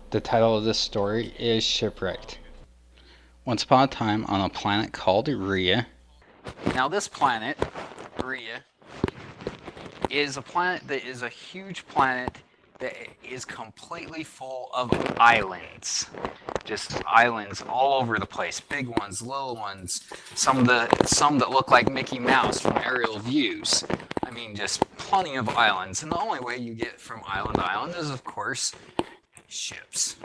The title of this story is Shipwrecked. Once upon a time on a planet called Rhea. Now this planet, Rhea, is a planet that is a huge planet that is completely full of islands. Just islands all over the place. Big ones, little ones, some that look like Mickey Mouse from aerial views. I mean, just plenty of islands. And the only way you get from island to island is, of course, ships.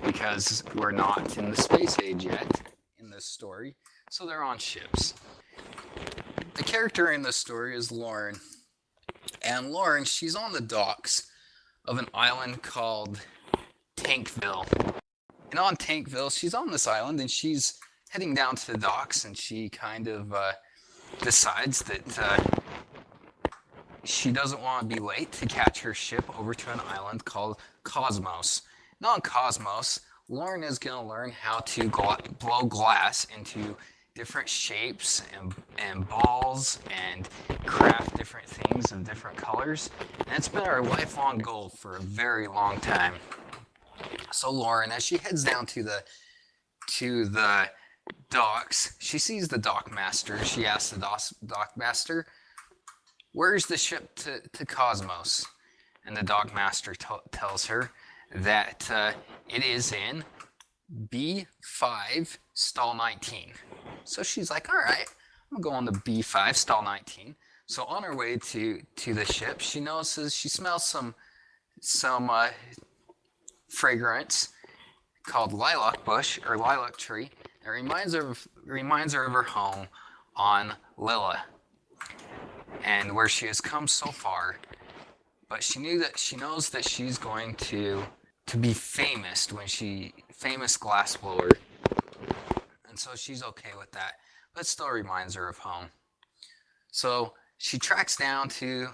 Because we're not in the space age yet in this story, so they're on ships. The character in this story is Lauren. And Lauren, she's on the docks of an island called Tankville. And on Tankville, she's on this island and she's heading down to the docks, and she kind of decides that she doesn't want to be late to catch her ship over to an island called Cosmos. Now on Cosmos, Lauren is going to learn how to blow glass into different shapes and balls and craft different things in different colors. And it's been her lifelong goal for a very long time. So Lauren, as she heads down to the docks, she sees the dockmaster. She asks the dockmaster, "Where's the ship to Cosmos?" And the dockmaster tells her that it is in B5 stall 19. So she's like, all right, I'm going to B5 stall 19. So on her way to the ship, she smells some fragrance called lilac bush or lilac tree. It reminds her of her home on Lilla and where she has come so far. But she knows that she's going to be famous famous glassblower. And so she's okay with that, but it still reminds her of home. So she tracks down to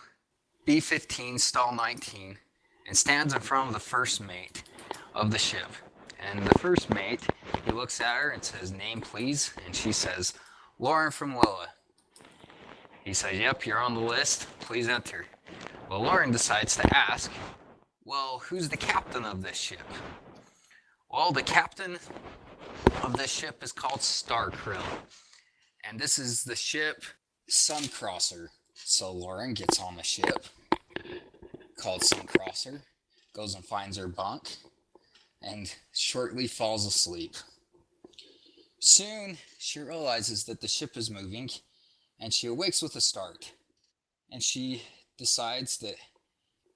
B15 stall 19 and stands in front of the first mate of the ship. And the first mate, he looks at her and says, "Name, please." And she says, "Lauren from Lilla." He says, "Yep, you're on the list. Please enter." Well, Lauren decides to ask, "Well, who's the captain of this ship?" Well, the captain of this ship is called Starkrill. And this is the ship Suncrosser. So Lauren gets on the ship called Suncrosser, goes and finds her bunk, and shortly falls asleep. Soon, she realizes that the ship is moving, and she awakes with a start. And she decides that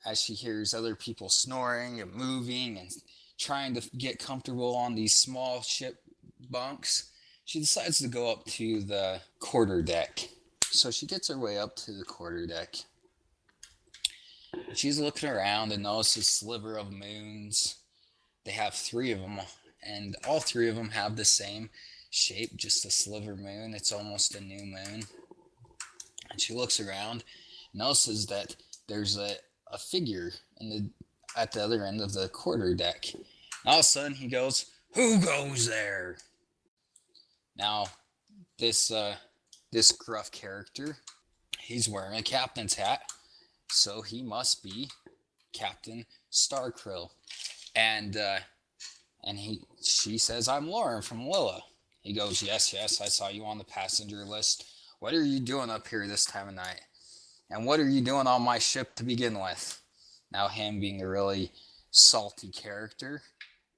as she hears other people snoring and moving and trying to get comfortable on these small ship bunks, she decides to go up to the quarterdeck. So she gets her way up to the quarterdeck. She's looking around and notices a sliver of moons. They have 3 of them, and all 3 of them have the same shape, just a sliver moon. It's almost a new moon. And she looks around, notices that there's a figure at the other end of the quarterdeck. And all of a sudden he goes, "Who goes there?" Now, this gruff character, he's wearing a captain's hat, so he must be Captain Starkrill. And she says, "I'm Lauren from Lilla." He goes, yes, I saw you on the passenger list. What are you doing up here this time of night? And what are you doing on my ship to begin with?" Now, him being a really salty character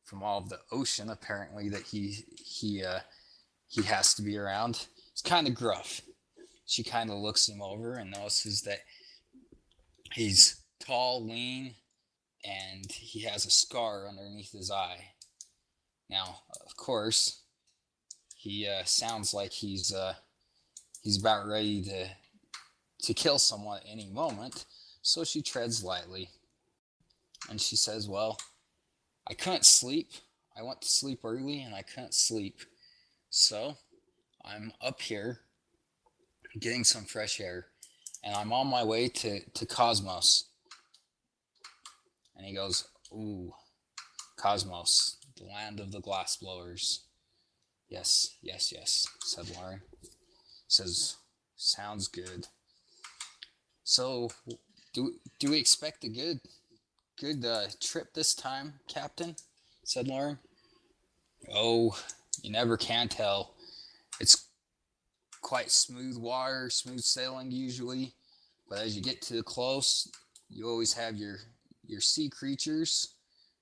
from all of the ocean, apparently, that he has to be around, it's kind of gruff. She kind of looks him over and notices that he's tall, lean, and he has a scar underneath his eye. Now, of course, he sounds like he's about ready to kill someone at any moment, so she treads lightly. And she says, "Well, I couldn't sleep. I went to sleep early and I couldn't sleep. So I'm up here getting some fresh air, and I'm on my way to Cosmos." And he goes, "Ooh, Cosmos, the land of the glassblowers." Yes, said Lauren. Says, "Sounds good. So, do we expect a good trip this time, Captain?" said Lauren. Oh, you never can tell. It's quite smooth water, smooth sailing usually, but as you get too close, you always have your sea creatures,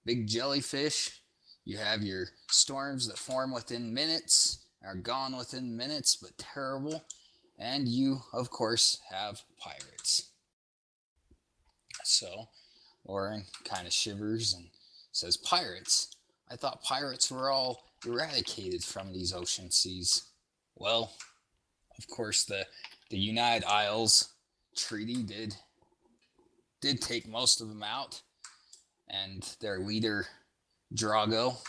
big jellyfish. You have your storms that form within minutes, are gone within minutes, but terrible. And you, of course, have pirates. So Lauren kind of shivers and says, "Pirates? I thought pirates were all eradicated from these ocean seas." Well, of course, the United Isles Treaty did take most of them out, and their leader Drago,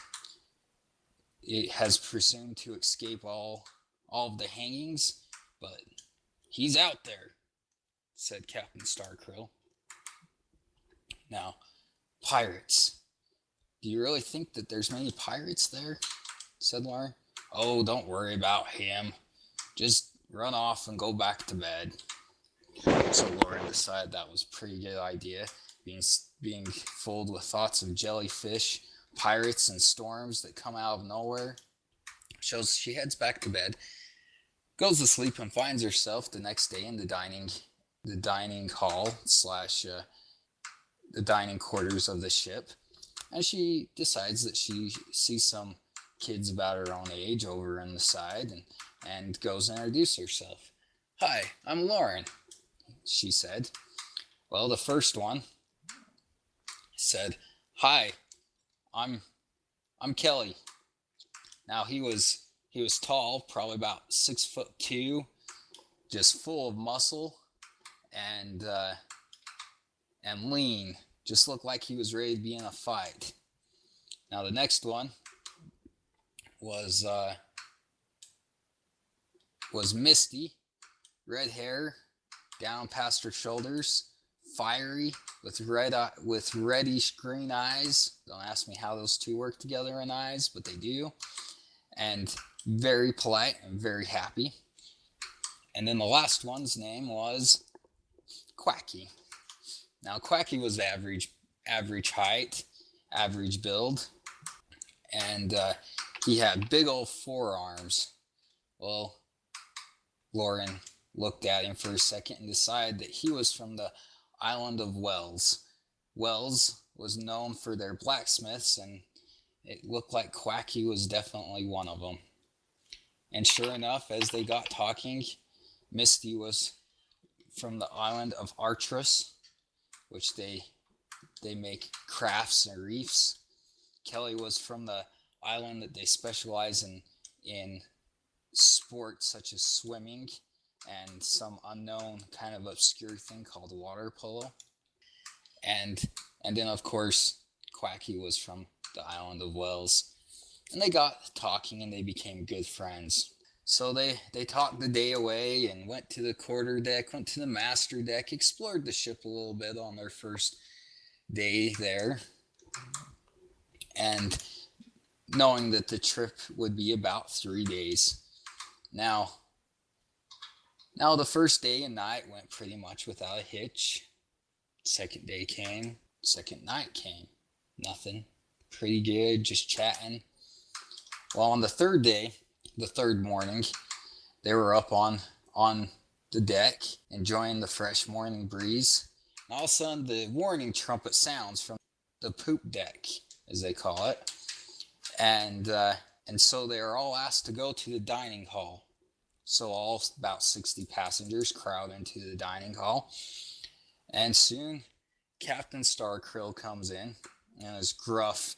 it has presumed to escape all of the hangings, but he's out there, said Captain Starkrill. Now, pirates. Do you really think that there's many pirates there? Said Lauren. Oh, don't worry about him. Just run off and go back to bed. So Lauren decided that was a pretty good idea, being filled with thoughts of jellyfish, pirates, and storms that come out of nowhere. So she heads back to bed, goes to sleep, and finds herself the next day in the dining hall slash the dining quarters of the ship, and she decides that she sees some kids about her own age over on the side, and goes and introduces herself. "Hi, I'm Lauren," she said. Well, the first one said, "Hi, I'm Kelly." Now he was tall, probably about 6'2", just full of muscle and lean, just looked like he was ready to be in a fight. Now the next one was Misty, red hair down past her shoulders, fiery with reddish green eyes. Don't ask me how those two work together in eyes, but they do. And very polite and very happy. And then the last one's name was Quacky. Now Quacky was average height, average build, and he had big old forearms. Well, Lauren looked at him for a second and decided that he was from the island of Wells. Wells was known for their blacksmiths, and it looked like Quacky was definitely one of them. And sure enough, as they got talking, Misty was from the island of Artrus, which they make crafts and reefs. Kelly was from the island that they specialize in sports such as swimming and some unknown kind of obscure thing called water polo. And then of course Quacky was from the island of Wells. And they got talking and they became good friends. So they talked the day away and went to the quarterdeck, went to the master deck, explored the ship a little bit on their first day there. And knowing that the trip would be about 3 days. Now the first day and night went pretty much without a hitch. Second day came, second night came. Nothing. Pretty good, just chatting. Well, on the third day, the third morning, they were up on the deck, enjoying the fresh morning breeze. And all of a sudden, the warning trumpet sounds from the poop deck, as they call it. And so they are all asked to go to the dining hall. So all about 60 passengers crowd into the dining hall. And soon, Captain Starkrill comes in, and his gruff,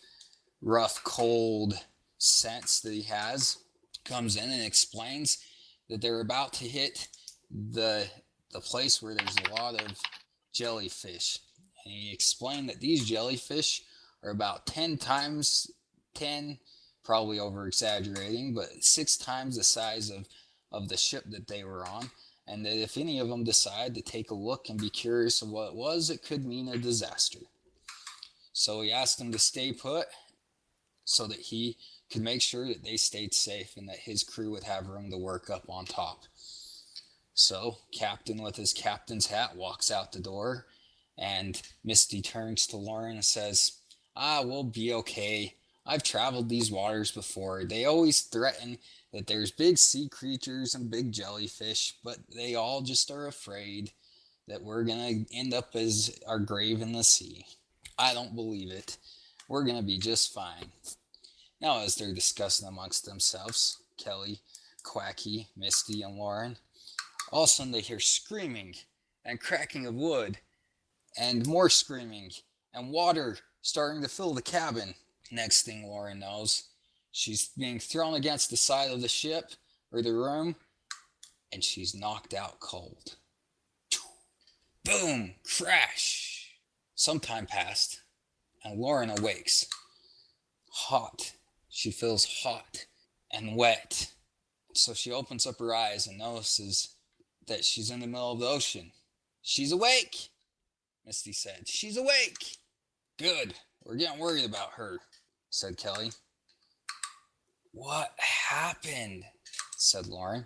rough, cold sense that he has comes in and explains that they're about to hit the place where there's a lot of jellyfish. And he explained that these jellyfish are about 10, probably over exaggerating, but 6 times the size of the ship that they were on. And that if any of them decide to take a look and be curious of what it was, it could mean a disaster. So he asked them to stay put so that he could make sure that they stayed safe and that his crew would have room to work up on top. So Captain, with his captain's hat, walks out the door, and Misty turns to Lauren and says, "We'll be okay. I've traveled these waters before. They always threaten that there's big sea creatures and big jellyfish, but they all just are afraid that we're going to end up as our grave in the sea. I don't believe it. We're going to be just fine. Now, as they're discussing amongst themselves, Kelly, Quacky, Misty, and Lauren, all of a sudden they hear screaming and cracking of wood, and more screaming, and water starting to fill the cabin. Next thing Lauren knows, she's being thrown against the side of the ship or the room, and she's knocked out cold. Boom! Crash! Some time passed, and Lauren awakes. Hot. She feels hot and wet. So she opens up her eyes and notices that she's in the middle of the ocean. She's awake, Misty said. She's awake. Good. We're getting worried about her, said Kelly. What happened? Said Lauren.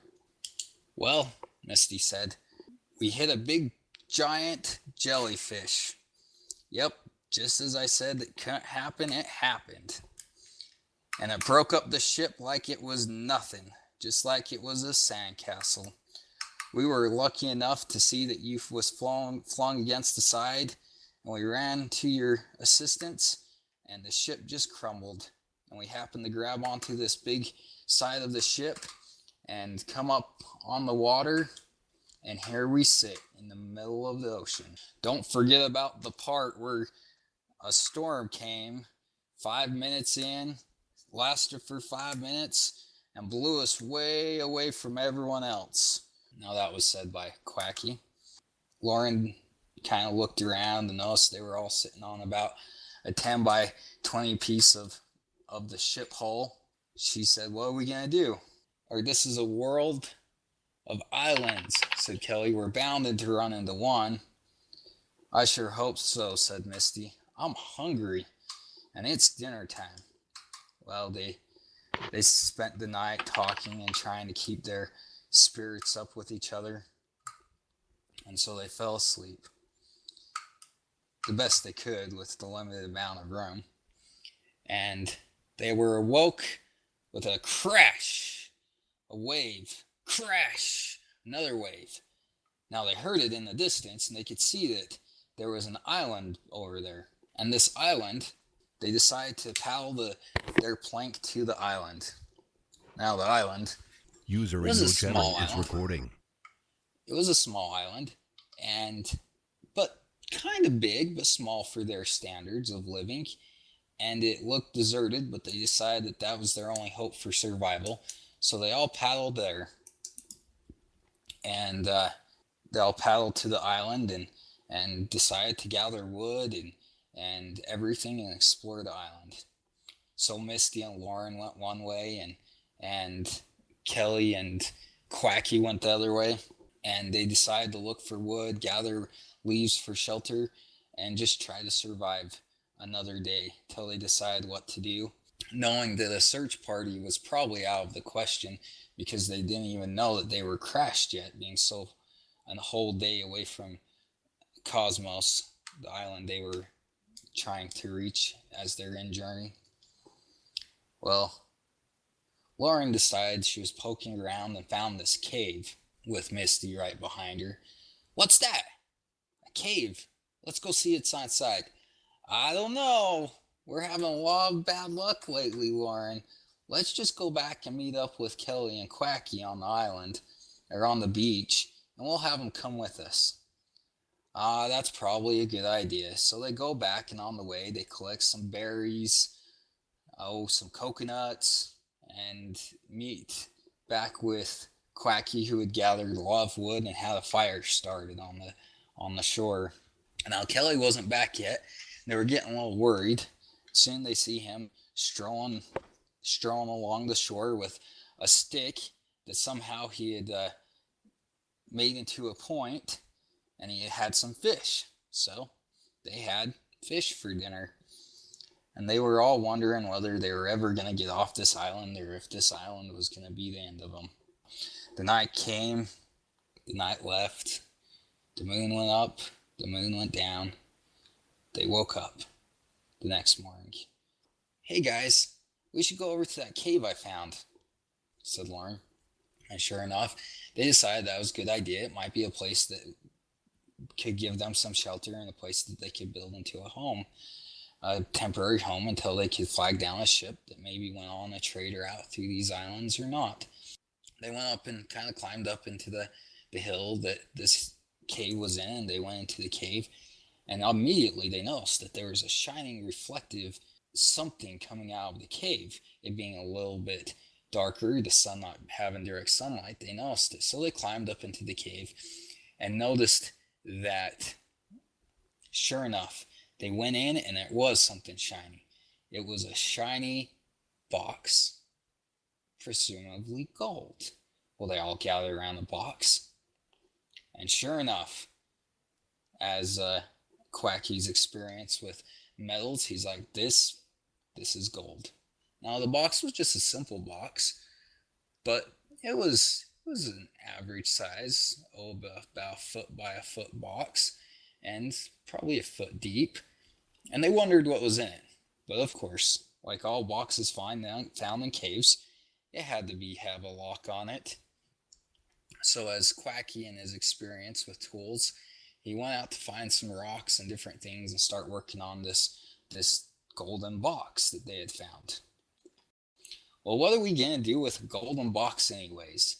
Well, Misty said, we hit a big giant jellyfish. Yep, just as I said it couldn't happen, it happened. And it broke up the ship like it was nothing, just like it was a sandcastle. We were lucky enough to see that you was flung against the side, and we ran to your assistance, and the ship just crumbled. And we happened to grab onto this big side of the ship and come up on the water, and here we sit in the middle of the ocean. Don't forget about the part where a storm came 5 minutes in, lasted for 5 minutes, and blew us way away from everyone else. Now that was said by Quacky. Lauren kind of looked around and noticed they were all sitting on about a 10 by 20 piece of the ship hull. She said, what are we going to do? Or this is a world of islands, said Kelly. We're bound to run into one. I sure hope so, said Misty. I'm hungry, and it's dinner time. Well, they spent the night talking and trying to keep their spirits up with each other, and so they fell asleep the best they could with the limited amount of room. And they were awoke with a crash, a wave, crash, another wave. Now they heard it in the distance, and they could see that there was an island over there. And this island, they decided to paddle their plank to the island. Now the island User was in a your channel small is island. recording. It was a small island, but kind of big, but small for their standards of living. And it looked deserted, but they decided that was their only hope for survival. So they all paddled there, and they all paddled to the island and decided to gather wood and everything and explore the island. So Misty and Lauren went one way, and Kelly and Quacky went the other way, and they decided to look for wood, gather leaves for shelter, and just try to survive another day till they decide what to do, knowing that a search party was probably out of the question because they didn't even know that they were crashed yet, being so a whole day away from Cosmos, the island they were trying to reach as their end journey. Well, Lauren decided she was poking around and found this cave with Misty right behind her. What's that? A cave. Let's go see what's inside. I don't know. We're having a lot of bad luck lately, Lauren. Let's just go back and meet up with Kelly and Quacky on the island, or on the beach, and we'll have them come with us. That's probably a good idea. So they go back, and on the way, they collect some berries, some coconuts, and meet back with Quacky, who had gathered a lot of wood and had a fire started on the shore. Now Kelly wasn't back yet. They were getting a little worried. Soon they see him strolling along the shore with a stick that somehow he had made into a point, and he had some fish. So they had fish for dinner. And they were all wondering whether they were ever going to get off this island, or if this island was going to be the end of them. The night came, the night left, the moon went up, the moon went down. They woke up the next morning, "Hey guys, we should go over to that cave I found," said Lauren. And sure enough, they decided that was a good idea. It might be a place that could give them some shelter and a place that they could build into a home, a temporary home until they could flag down a ship that maybe went on a trade route through these islands or not. They went up and kind of climbed up into the hill that this cave was in, and they went into the cave, and immediately they noticed that there was a shining reflective something coming out of the cave. It being a little bit darker, the sun not having direct sunlight, they noticed it. So they climbed up into the cave and noticed that, sure enough, they went in and it was something shiny. It was a shiny box, presumably gold. Well, they all gathered around the box, and sure enough, as Quacky's experience with metals, he's like, this is gold. Now the box was just a simple box, but it was an average size, about a foot by a foot box, and probably a foot deep. And they wondered what was in it. But of course, like all boxes found in caves, it had to have a lock on it. So as Quacky in his experience with tools, he went out to find some rocks and different things and start working on this golden box that they had found. "Well, what are we gonna do with a golden box anyways?"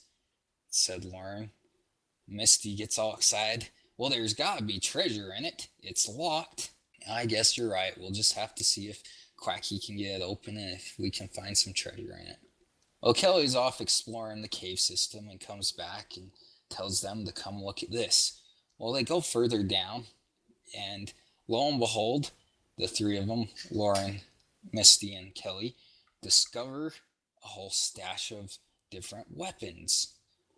said Lauren. Misty gets all excited. "Well, there's gotta be treasure in it. It's locked." "I guess you're right. We'll just have to see if Quacky can get it open and if we can find some treasure in it." Well, Kelly's off exploring the cave system and comes back and tells them to come look at this. Well, they go further down, and lo and behold, the three of them, Lauren, Misty, and Kelly, discover a whole stash of different weapons.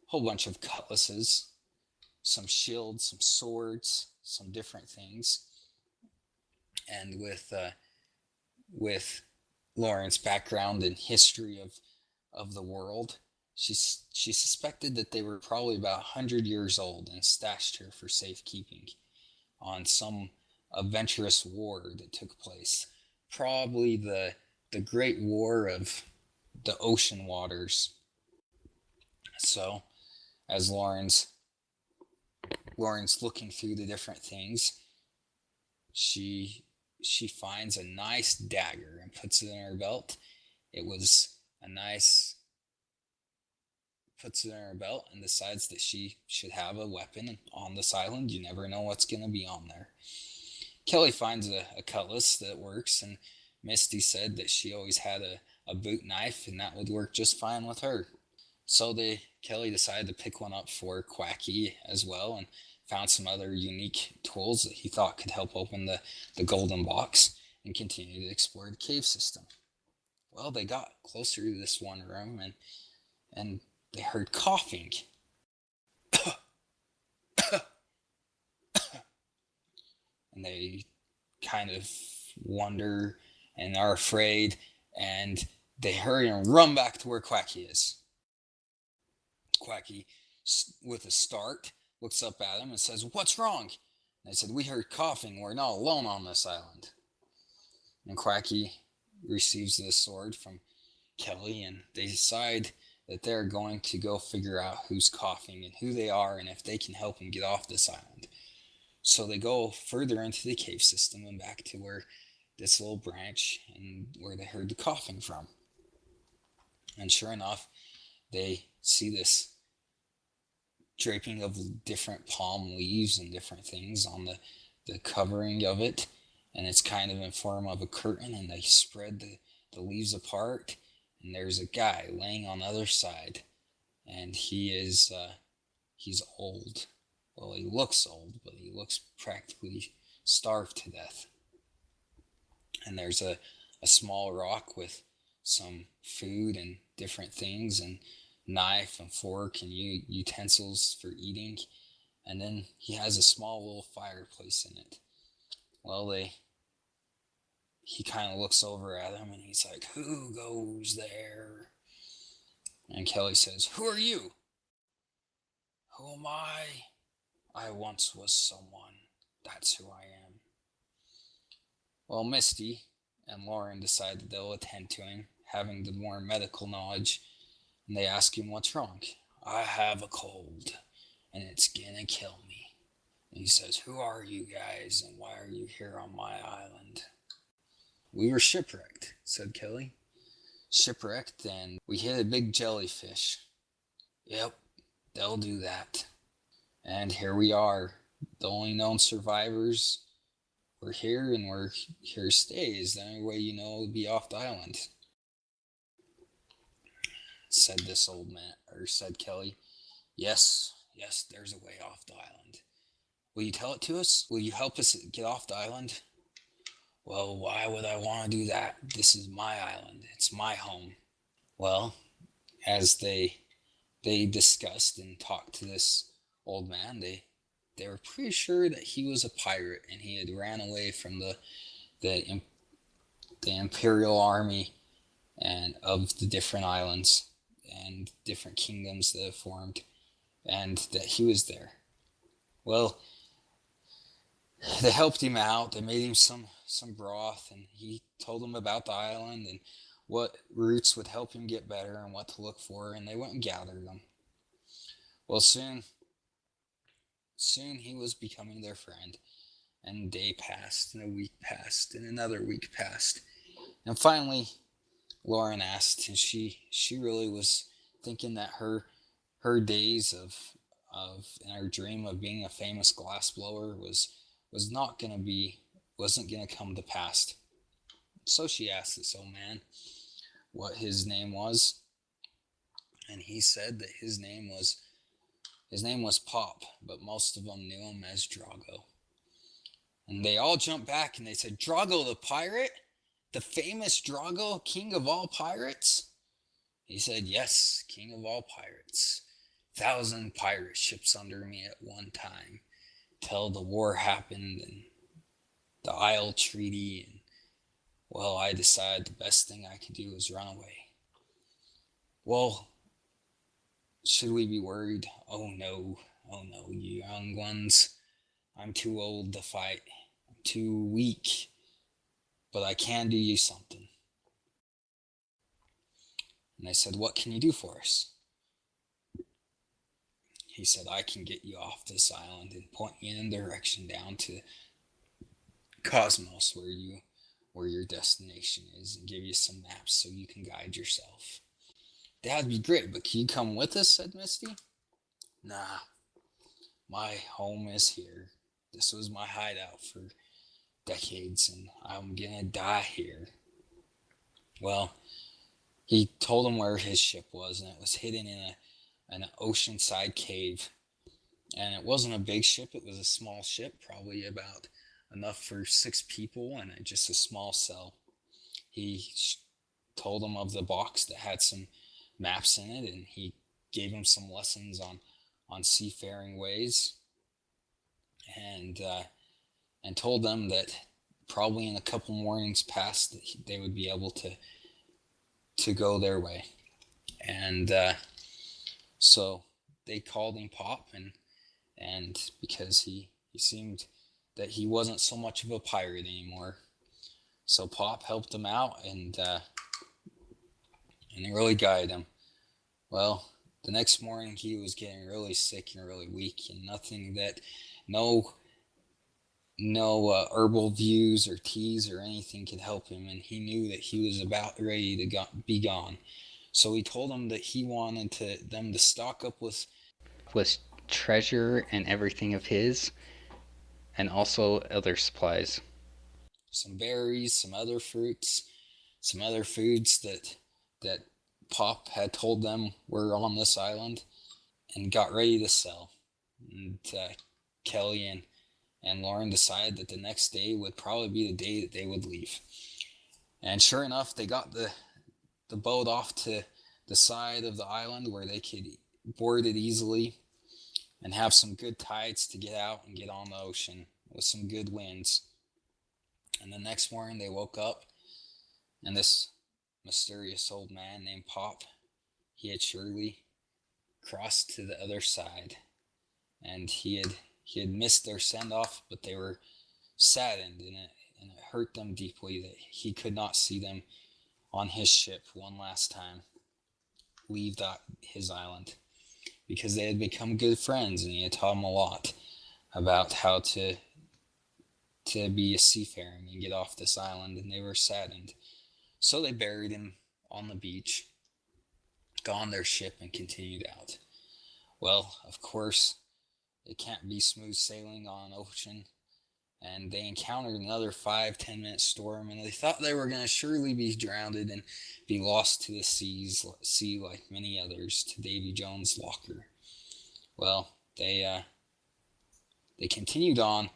A whole bunch of cutlasses, some shields, some swords, some different things. And with Lauren's background and history of the world, she suspected that they were probably about 100 years old and stashed here for safekeeping on some adventurous war that took place. Probably the Great War of the Ocean Waters. So, as Lauren's looking through the different things, she finds a nice dagger and puts it in her belt. It was a nice puts it in her belt and decides that she should have a weapon on this island. You never know what's going to be on there. Kelly finds a cutlass that works, and Misty said that she always had a boot knife and that would work just fine with her. So Kelly decided to pick one up for Quacky as well, and found some other unique tools that he thought could help open the golden box and continue to explore the cave system. Well, they got closer to this one room, and they heard coughing. And they kind of wonder and are afraid, and they hurry and run back to where Quacky is. Quacky, with a start, looks up at him and says, "What's wrong?" And they said, "We heard coughing. We're not alone on this island." And Quacky receives this sword from Kelly, and they decide that they're going to go figure out who's coughing and who they are and if they can help him get off this island. So they go further into the cave system and back to where this little branch and where they heard the coughing from. And sure enough, they see this draping of different palm leaves and different things on the covering of it. And it's kind of in form of a curtain, and they spread the leaves apart. And there's a guy laying on the other side, and he's old. Well, he looks old, but he looks practically starved to death. And there's a small rock with some food and different things, and knife and fork and utensils for eating. And then he has a small little fireplace in it. Well, he kind of looks over at him and he's like, "Who goes there?" And Kelly says, "Who are you?" "Who am I? I once was someone. That's who I am." Well, Misty and Lauren decide that they'll attend to him, having the more medical knowledge, and they ask him what's wrong. I have a cold, and it's gonna kill me. And he says, who are you guys, and why are you here on my island? We were shipwrecked, said Kelly. Shipwrecked, and we hit a big jellyfish. Yep, they'll do that. And here we are, the only known survivors. We're here, and we're here to stay. Is the only way you know to be off the island? Said this old man, or said Kelly. Yes, there's a way off the island. Will you tell it to us? Will you help us get off the island? Well, why would I want to do that? This is my island. It's my home. Well, as they discussed and talked to this old man, they were pretty sure that he was a pirate and he had ran away from the imperial army and of the different islands and different kingdoms that have formed, and that he was there. Well, they helped him out. They made him some broth, and he told them about the island and what roots would help him get better and what to look for, and they went and gathered them. Well, soon he was becoming their friend, and a day passed, and a week passed, and another week passed, and finally Lauren asked, and she really was thinking that her days of and her dream of being a famous glassblower wasn't gonna come to pass. So she asked this old man what his name was, and he said that his name was Pop, but most of them knew him as Drago. And they all jumped back and they said, Drago the pirate? The famous Drago, king of all pirates? He said, yes, king of all pirates. 1,000 pirate ships under me at one time, till the war happened and the Isle Treaty, and well, I decided the best thing I could do was run away. Well, should we be worried? Oh no, you young ones. I'm too old to fight. I'm too weak. But I can do you something. And I said, what can you do for us? He said, I can get you off this island and point you in the direction down to Cosmos, where your destination is, and give you some maps so you can guide yourself. That'd be great, but can you come with us? Said Misty. Nah, my home is here. This was my hideout for decades, and I'm gonna die here. Well, he told him where his ship was, and it was hidden in an oceanside cave. And it wasn't a big ship, it was a small ship, probably about enough for 6 people, and just a small cell. He told him of the box that had some maps in it, and he gave him some lessons on seafaring ways, and told them that probably in a couple mornings past that they would be able to go their way. And so they called him Pop, and because he seemed that he wasn't so much of a pirate anymore, so Pop helped him out and really guided him. Well, the next morning he was getting really sick and really weak, and no herbal views or teas or anything could help him, and he knew that he was about ready to be gone. So he told them that he wanted them to stock up with treasure and everything of his, and also other supplies. Some berries, some other fruits, some other foods that Pop had told them were on this island, and got ready to sell. And Kelly and Lauren decided that the next day would probably be the day that they would leave. And sure enough, they got the boat off to the side of the island where they could board it easily and have some good tides to get out and get on the ocean with some good winds. And the next morning they woke up, and this mysterious old man named Pop, he had surely crossed to the other side, and he had missed their send-off, but they were saddened and it hurt them deeply that he could not see them on his ship one last time leave his island, because they had become good friends and he had taught them a lot about how to be a seafaring and get off this island, and they were saddened. So they buried him on the beach, got on their ship, and continued out. Well, of course, it can't be smooth sailing on an ocean, and they encountered another 5-10 minute storm, and they thought they were going to surely be drowned and be lost to the sea like many others, to Davy Jones' locker. Well, they continued on,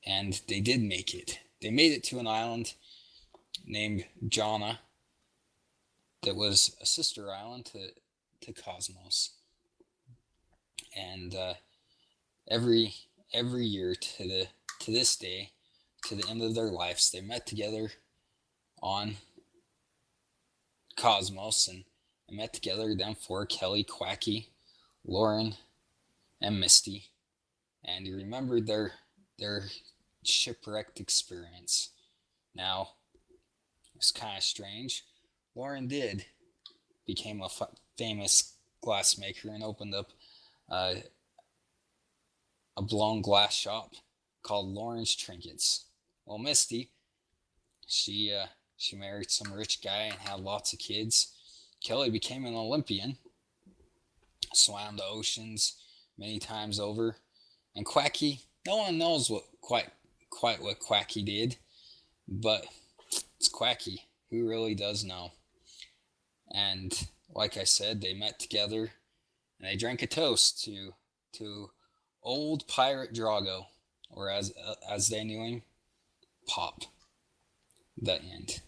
and they did make it. They made it to an island named Jana that was a sister island to Cosmos. And every year to this day, to the end of their lives, they met together on Cosmos, and met together, them four: Kelly, Quacky, Lauren, and Misty, and you remembered their shipwrecked experience. Now, it's kind of strange. Lauren became a famous glassmaker and opened up a blown glass shop called Lauren's Trinkets. Well, Misty, she married some rich guy and had lots of kids. Kelly became an Olympian, swam the oceans many times over, and Quacky, no one knows quite what Quacky did, but it's Quacky. Who really does know? And like I said, they met together and they drank a toast to old pirate Drago, or as they knew him, Pop. The end.